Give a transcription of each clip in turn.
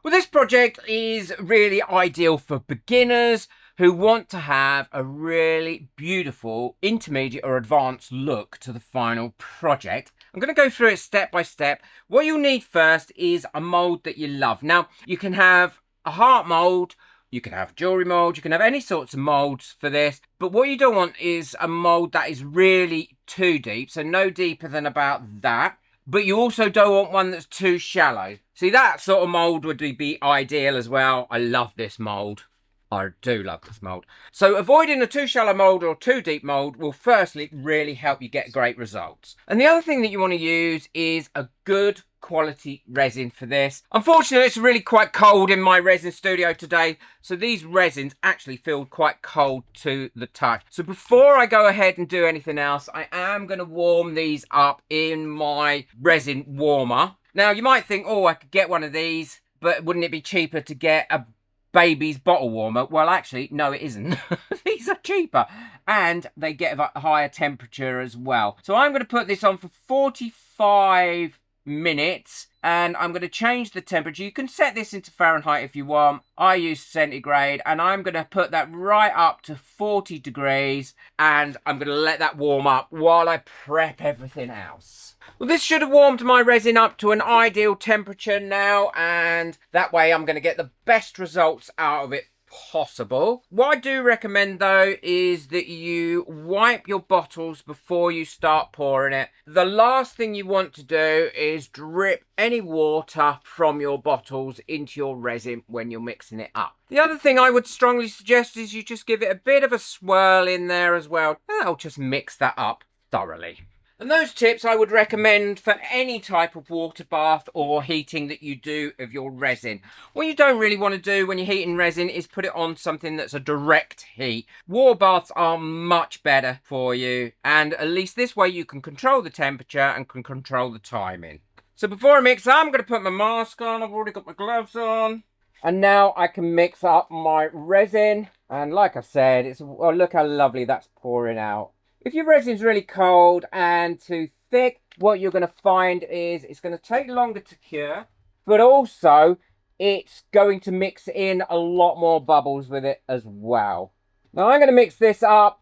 Well, this project is really ideal for beginners who want to have a really beautiful intermediate or advanced look to the final project. I'm going to go through it step by step. What you'll need first is a mold that you love. Now, you can have a heart mold, you can have jewellery mold, you can have any sorts of molds for this, but what you don't want is a mold that is really too deep, so no deeper than about that. But you also don't want one that's too shallow. See, that sort of mold would be ideal as well. I love this mold. I do love this mold. So avoiding a too shallow mold or too deep mold will firstly really help you get great results. And the other thing that you want to use is a good quality resin for this. Unfortunately, it's really quite cold in my resin studio today, so these resins actually feel quite cold to the touch. So before I go ahead and do anything else, I am going to warm these up in my resin warmer. Now, you might think, oh, I could get one of these, but wouldn't it be cheaper to get a baby's bottle warmer? Well, actually, no, it isn't. These are cheaper and they get a higher temperature as well. So I'm going to put this on for 45 minutes and I'm going to change the temperature. You can set this into Fahrenheit if you want. I use centigrade and I'm going to put that right up to 40 degrees and I'm going to let that warm up while I prep everything else. Well, this should have warmed my resin up to an ideal temperature now, and that way I'm going to get the best results out of it possible. What I do recommend though is that you wipe your bottles before you start pouring it. The last thing you want to do is drip any water from your bottles into your resin when you're mixing it up. The other thing I would strongly suggest is you just give it a bit of a swirl in there as well, and that'll just mix that up thoroughly. And those tips I would recommend for any type of water bath or heating that you do of your resin. What you don't really want to do when you're heating resin is put it on something that's a direct heat. Water baths are much better for you, and at least this way you can control the temperature and can control the timing. So before I mix, I'm going to put my mask on. I've already got my gloves on. And now I can mix up my resin. And like I said, oh, look how lovely that's pouring out. If your resin's really cold and too thick, what you're going to find is it's going to take longer to cure, but also it's going to mix in a lot more bubbles with it as well. Now I'm going to mix this up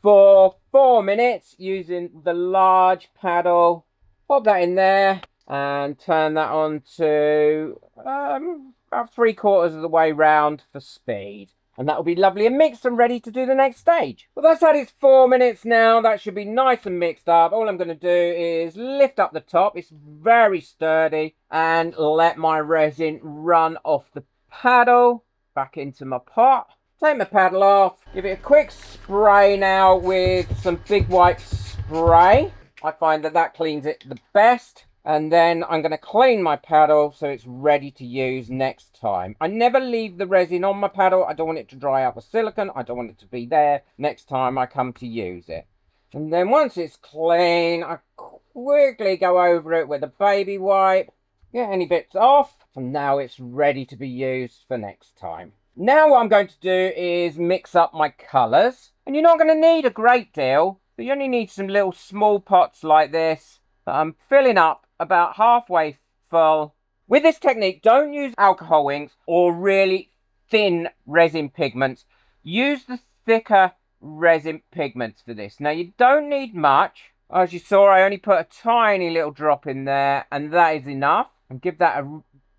for 4 minutes using the large paddle. Pop that in there and turn that on to about 3/4 of the way round for speed. And that will be lovely and mixed and ready to do the next stage. Well, that's had its 4 minutes now. That should be nice and mixed up. All I'm going to do is lift up the top. It's very sturdy. And let my resin run off the paddle back into my pot. Take my paddle off. Give it a quick spray now with some big white spray. I find that that cleans it the best. And then I'm going to clean my paddle so it's ready to use next time. I never leave the resin on my paddle. I don't want it to dry out the silicone. I don't want it to be there next time I come to use it. And then once it's clean, I quickly go over it with a baby wipe. Get any bits off. And now it's ready to be used for next time. Now what I'm going to do is mix up my colours. And you're not going to need a great deal. But you only need some little small pots like this that I'm filling up about halfway full. With this technique, don't use alcohol inks or really thin resin pigments. Use the thicker resin pigments for this. Now, you don't need much. As you saw, I only put a tiny little drop in there, and that is enough. And give that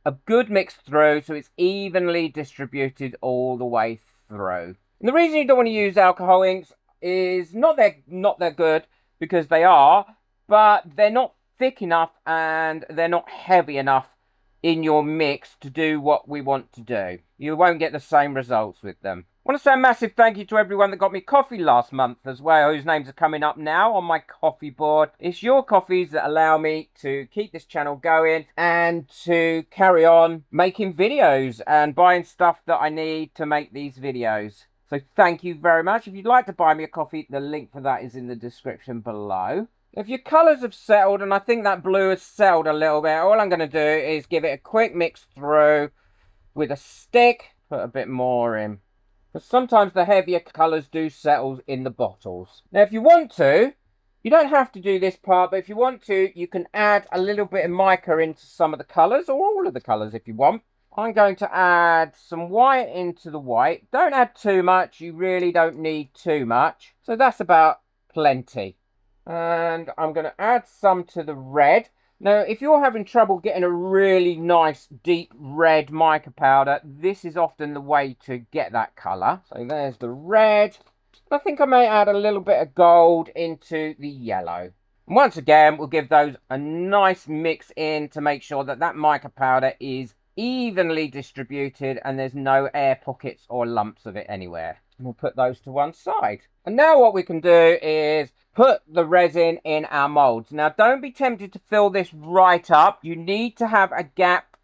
a good mix through so it's evenly distributed all the way through. And the reason you don't want to use alcohol inks is not they're good, because they are, but they're not thick enough and they're not heavy enough in your mix to do what we want to do. You won't get the same results with them. I want to say a massive thank you to everyone that got me coffee last month as well, whose names are coming up now on my coffee board. It's your coffees that allow me to keep this channel going and to carry on making videos and buying stuff that I need to make these videos. So thank you very much. If you'd like to buy me a coffee, the link for that is in the description below. If your colours have settled, and I think that blue has settled a little bit, all I'm going to do is give it a quick mix through with a stick. Put a bit more in. Because sometimes the heavier colours do settle in the bottles. Now, if you want to, you don't have to do this part, but if you want to, you can add a little bit of mica into some of the colours, or all of the colours if you want. I'm going to add some white into the white. Don't add too much. You really don't need too much. So that's about plenty. And I'm going to add some to the red. Now, if you're having trouble getting a really nice deep red mica powder, this is often the way to get that colour. So there's the red. I think I may add a little bit of gold into the yellow. And once again, we'll give those a nice mix in to make sure that that mica powder is evenly distributed and there's no air pockets or lumps of it anywhere. And we'll put those to one side. And now what we can do is put the resin in our molds. Now, don't be tempted to fill this right up. You need to have a gap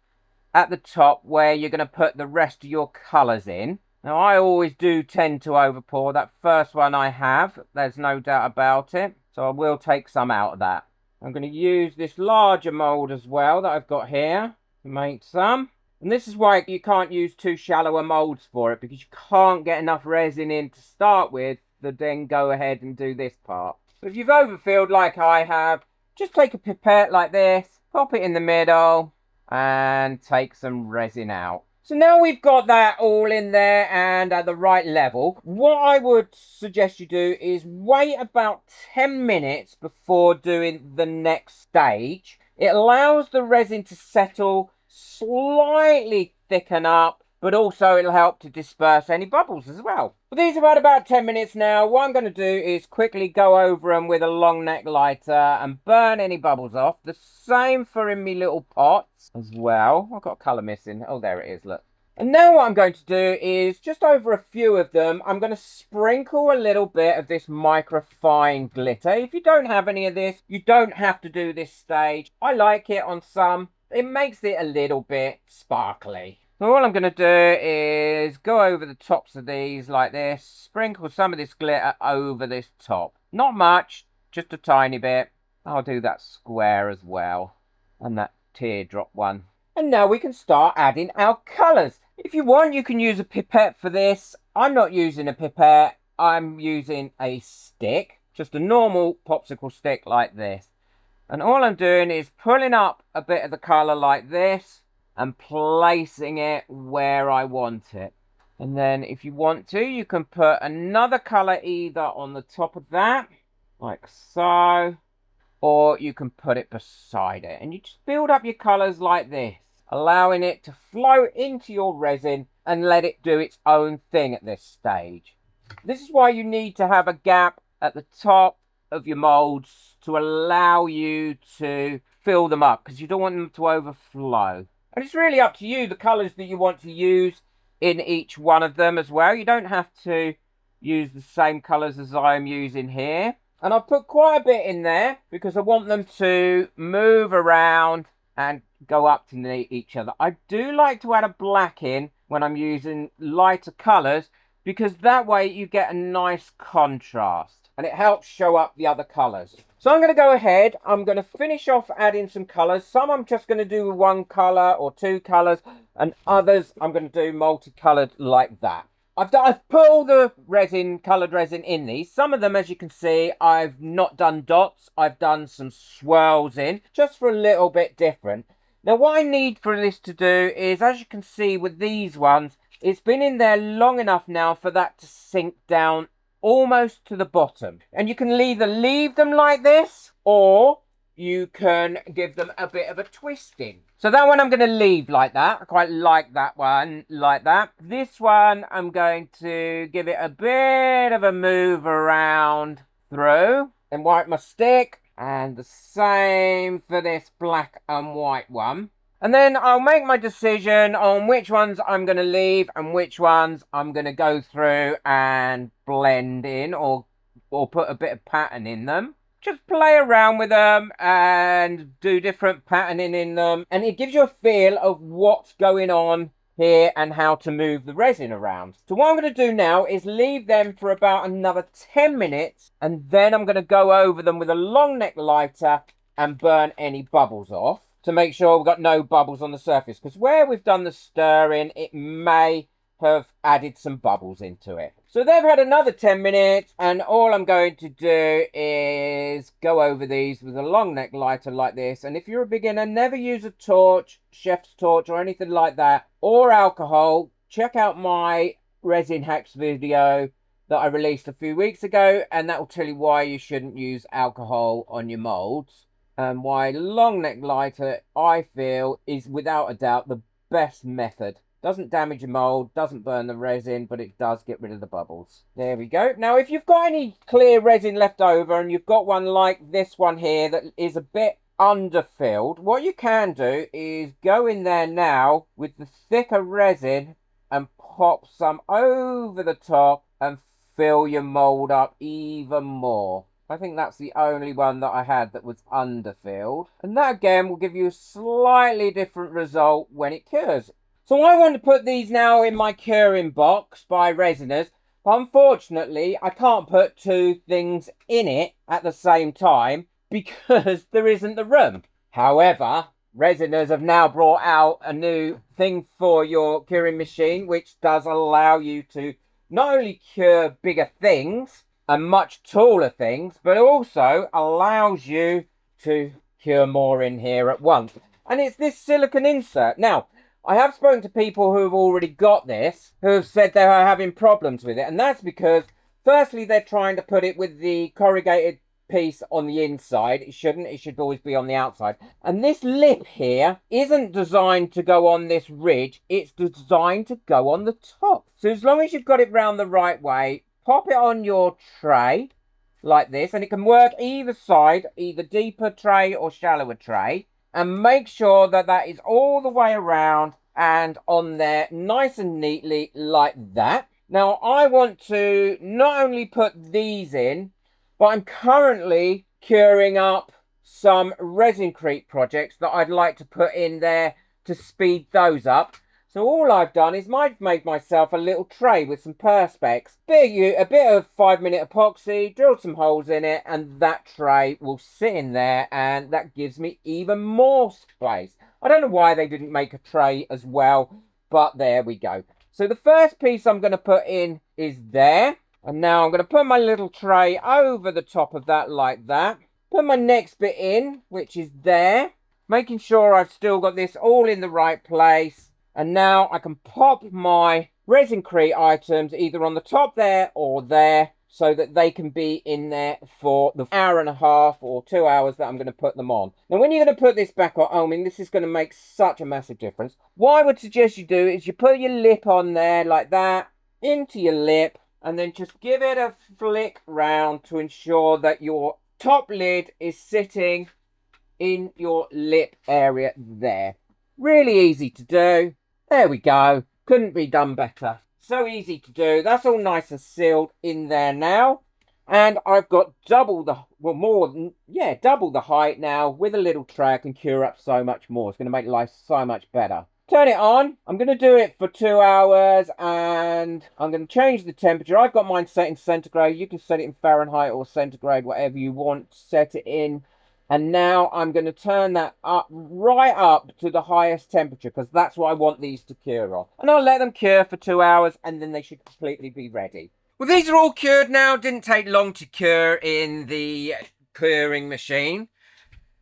at the top where you're going to put the rest of your colours in. Now, I always do tend to overpour. That first one I have, there's no doubt about it. So I will take some out of that. I'm going to use this larger mould as well that I've got here to make some. And this is why you can't use too shallow a moulds for it, because you can't get enough resin in to start with to then go ahead and do this part. So if you've overfilled like I have, just take a pipette like this, pop it in the middle and take some resin out. So now we've got that all in there and at the right level. What I would suggest you do is wait about 10 minutes before doing the next stage. It allows the resin to settle, slightly thicken up, but also it'll help to disperse any bubbles as well. But these have had about 10 minutes now. What I'm going to do is quickly go over them with a long neck lighter and burn any bubbles off. The same for in me little pots as well. I've got colour missing. Oh, there it is, look. And now what I'm going to do is, just over a few of them, I'm going to sprinkle a little bit of this microfine glitter. If you don't have any of this, you don't have to do this stage. I like it on some. It makes it a little bit sparkly. So all I'm going to do is go over the tops of these like this. Sprinkle some of this glitter over this top. Not much, just a tiny bit. I'll do that square as well. And that teardrop one. And now we can start adding our colours. If you want, you can use a pipette for this. I'm not using a pipette. I'm using a stick. Just a normal popsicle stick like this. And all I'm doing is pulling up a bit of the colour like this and placing it where I want it. And then if you want to, you can put another colour either on the top of that, like so, or you can put it beside it. And you just build up your colours like this, allowing it to flow into your resin and let it do its own thing at this stage. This is why you need to have a gap at the top of your moulds to allow you to fill them up, because you don't want them to overflow. And it's really up to you, the colours that you want to use in each one of them as well. You don't have to use the same colours as I'm using here. And I've put quite a bit in there because I want them to move around and go up to each other. I do like to add a black in when I'm using lighter colours, because that way you get a nice contrast and it helps show up the other colours. So I'm going to go ahead, I'm going to finish off adding some colours. Some I'm just going to do with one colour or two colours, and others I'm going to do multicoloured like that. I've put all the resin, coloured resin in these. Some of them, as you can see, I've not done dots. I've done some swirls in, just for a little bit different. Now what I need for this to do is, as you can see with these ones, it's been in there long enough now for that to sink down almost to the bottom. And you can either leave them like this, or you can give them a bit of a twisting. So that one I'm going to leave like that. I quite like that one like that. This one I'm going to give it a bit of a move around through and wipe my stick. And the same for this black and white one. And then I'll make my decision on which ones I'm going to leave and which ones I'm going to go through and blend in, or put a bit of pattern in them. Just play around with them and do different patterning in them. And it gives you a feel of what's going on here and how to move the resin around. So what I'm going to do now is leave them for about another 10 minutes. And then I'm going to go over them with a long neck lighter and burn any bubbles off, to make sure we've got no bubbles on the surface, because where we've done the stirring, it may have added some bubbles into it. So they've had another 10 minutes, and all I'm going to do is go over these with a long neck lighter like this. And if you're a beginner, never use a torch, chef's torch or anything like that, or alcohol. Check out my resin hacks video that I released a few weeks ago, and that will tell you why you shouldn't use alcohol on your molds, and why long neck lighter, I feel, is without a doubt the best method. Doesn't damage your mold, doesn't burn the resin, but it does get rid of the bubbles. There we go. Now, if you've got any clear resin left over, and you've got one like this one here that is a bit underfilled, what you can do is go in there now with the thicker resin and pop some over the top and fill your mold up even more. I think that's the only one that I had that was underfilled. And that again will give you a slightly different result when it cures. So I want to put these now in my curing box by Resiners. But unfortunately, I can't put two things in it at the same time because there isn't the room. However, Resiners have now brought out a new thing for your curing machine, which does allow you to not only cure bigger things and much taller things, but also allows you to cure more in here at once. And it's this silicone insert. Now, I have spoken to people who have already got this, who have said they are having problems with it. And that's because, firstly, they're trying to put it with the corrugated piece on the inside. It shouldn't. It should always be on the outside. And this lip here isn't designed to go on this ridge. It's designed to go on the top. So as long as you've got it round the right way, pop it on your tray like this. And it can work either side, either deeper tray or shallower tray. And make sure that that is all the way around and on there nice and neatly like that. Now, I want to not only put these in, but I'm currently curing up some resin-crete projects that I'd like to put in there to speed those up. So all I've done is I've made myself a little tray with some perspex, a bit of 5-minute epoxy, drilled some holes in it, and that tray will sit in there, and that gives me even more space. I don't know why they didn't make a tray as well, but there we go. So the first piece I'm going to put in is there. And now I'm going to put my little tray over the top of that like that. Put my next bit in, which is there. Making sure I've still got this all in the right place. And now I can pop my resin-crete items either on the top there or there, so that they can be in there for the hour and a half or 2 hours that I'm going to put them on. Now, when you're going to put this back on, I mean, this is going to make such a massive difference. What I would suggest you do is you put your lip on there like that, into your lip, and then just give it a flick round to ensure that your top lid is sitting in your lip area there. Really easy to do. There we go. Couldn't be done better. So easy to do. That's all nice and sealed in there now. And I've got double the, double the height now. With a little tray, I can cure up so much more. It's going to make life so much better. Turn it on. I'm going to do it for 2 hours, and I'm going to change the temperature. I've got mine set in centigrade. You can set it in Fahrenheit or centigrade, whatever you want. Set it in. And now I'm going to turn that up, right up to the highest temperature, because that's what I want these to cure on. And I'll let them cure for 2 hours, and then they should completely be ready. Well, these are all cured now. Didn't take long to cure in the curing machine.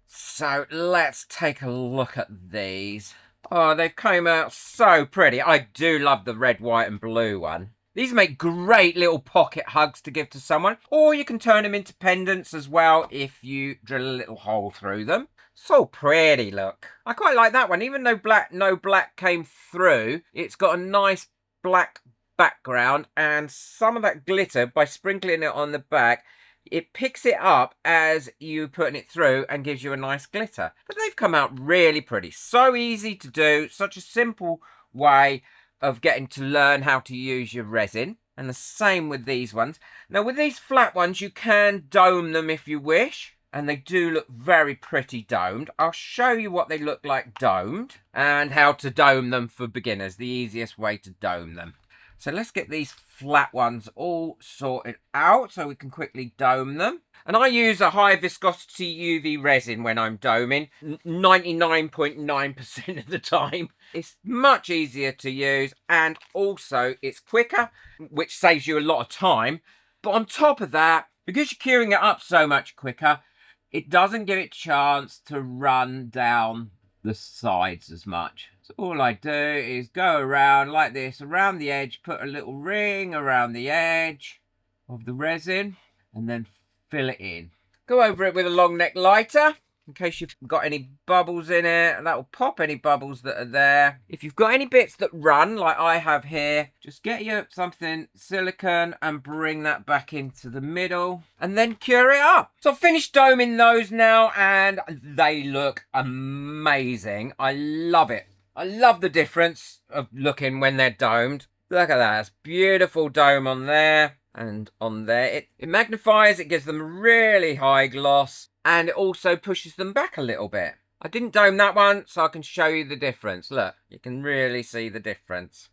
So let's take a look at these. Oh, they've come out so pretty. I do love the red, white and blue one. These make great little pocket hugs to give to someone, or you can turn them into pendants as well if you drill a little hole through them. So pretty, look. I quite like that one. Even though no black came through, it's got a nice black background, and some of that glitter, by sprinkling it on the back, it picks it up as you putting it through and gives you a nice glitter. But they've come out really pretty. So easy to do. Such a simple way of getting to learn how to use your resin. And the same with these ones. Now with these flat ones, you can dome them if you wish. And they do look very pretty domed. I'll show you what they look like domed, and how to dome them, the easiest way to dome them. So let's get these flat ones all sorted out so we can quickly dome them. And I use a high viscosity UV resin when I'm doming, 99.9% of the time. It's much easier to use, and also it's quicker, which saves you a lot of time. But on top of that, because you're curing it up so much quicker, it doesn't give it a chance to run down the sides as much. So all I do is go around like this, around the edge, put a little ring around the edge of the resin, and then fill it in. Go over it with a long neck lighter in case you've got any bubbles in it. That will pop any bubbles that are there. If you've got any bits that run like I have here, just get you something silicone and bring that back into the middle and then cure it up. So I've finished doming those now and they look amazing. I love it. I love the difference of looking when they're domed. Look at that, it's beautiful dome on there. And on there, it magnifies, it gives them a really high gloss, and it also pushes them back a little bit. I didn't dome that one, so I can show you the difference. Look, you can really see the difference.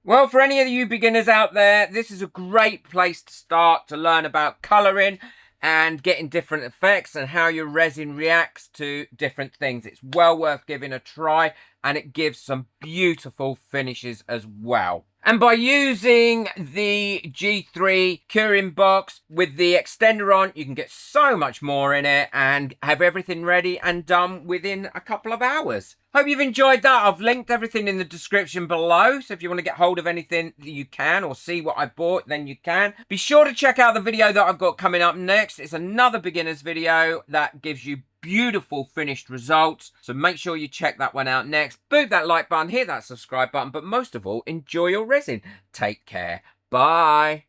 Well, for any of you beginners out there, this is a great place to start to learn about colouring and getting different effects and how your resin reacts to different things. It's well worth giving a try, and it gives some beautiful finishes as well. And by using the G3 curing box with the extender on, you can get so much more in it and have everything ready and done within a couple of hours. Hope you've enjoyed that. I've linked everything in the description below, so if you want to get hold of anything you can, or see what I bought, then you can. Be sure to check out the video that I've got coming up next. It's another beginner's video that gives you beautiful finished results, so make sure you check that one out next. Boot that like button, hit that subscribe button, but most of all, enjoy your resin. Take care. Bye.